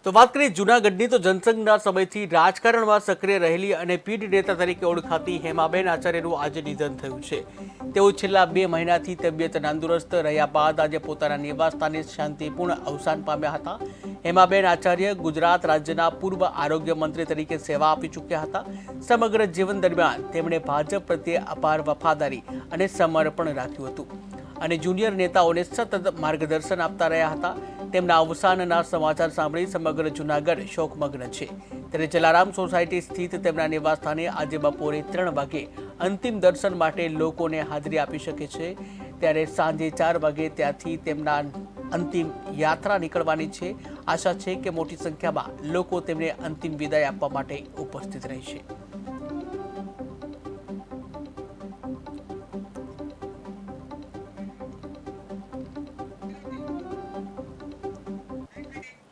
તો વાત કરીએ જૂનાગઢની તો જનસંઘના સમયથી રાજકારણમાં સક્રિય રહેલી અને પીઢ નેતા તરીકે ઓળખાતી હેમાબેન આચાર્યનું આજે નિધન થયું છે। તેઓ છેલ્લા 2 મહિનાથી તબિયત નાંદુરસ્ત રહ્યા બાદ આજે પોતાના નિવાસસ્થાને શાંતિપૂર્ણ અવસાન પામ્યા હતા। હેમાબેન આચાર્ય ગુજરાત રાજ્યના પૂર્વ આરોગ્ય મંત્રી તરીકે સેવા આપી ચૂક્યા હતા। સમગ્ર જીવન દરમિયાન તેમણે ભાજપ પ્રત્યે અપાર વફાદારી અને સમર્પણ રાખ્યું હતું અને જુનિયર નેતાઓને સતત માર્ગદર્શન આપતા રહ્યા હતા। તેમના અવસાનના સમાચાર સાંભળી સમગ્ર જૂનાગઢ શોકમગ્ન છે। ત્યારે જલારામ સોસાયટી સ્થિત તેમના નિવાસસ્થાને આજે બપોરે 3 વાગે અંતિમ દર્શન માટે લોકોને હાજરી આપી શકે છે। ત્યારે સાંજે 4 વાગે ત્યાંથી તેમના અંતિમ યાત્રા નીકળવાની છે। આશા છે કે મોટી સંખ્યામાં લોકો તેમને અંતિમ વિદાય આપવા માટે ઉપસ્થિત રહેશે।